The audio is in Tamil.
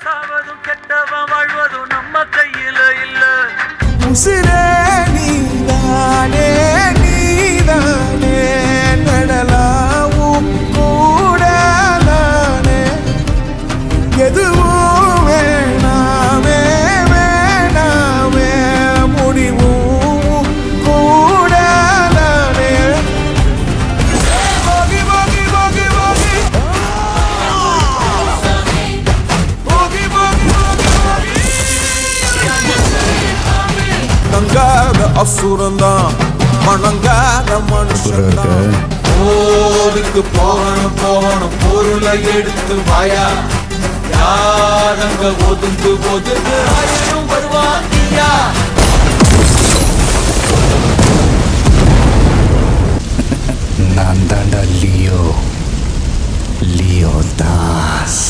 சாவதும் கெட்டவன் வாழ்வதும் நம்ம கையில இல்ல. உசிரே நீதானே நீதானே நடலாவும் கூடலானே எதுவும் வேணாமே வேணாமே முடிவும் கூடலானே போகி போகி போகி போகி போகி போகி போகி தங்காத அசுரந்தான் மணங்காத மனுஷன்தான் போருக்கு போகணும் போகணும் பொருளை எடுத்து வாயா யாரங்க ஒதுங்கு ஒதுங்கு ஆயிரம் வருவாங்கியா நான் தாண்டா லியோ தாஸ்.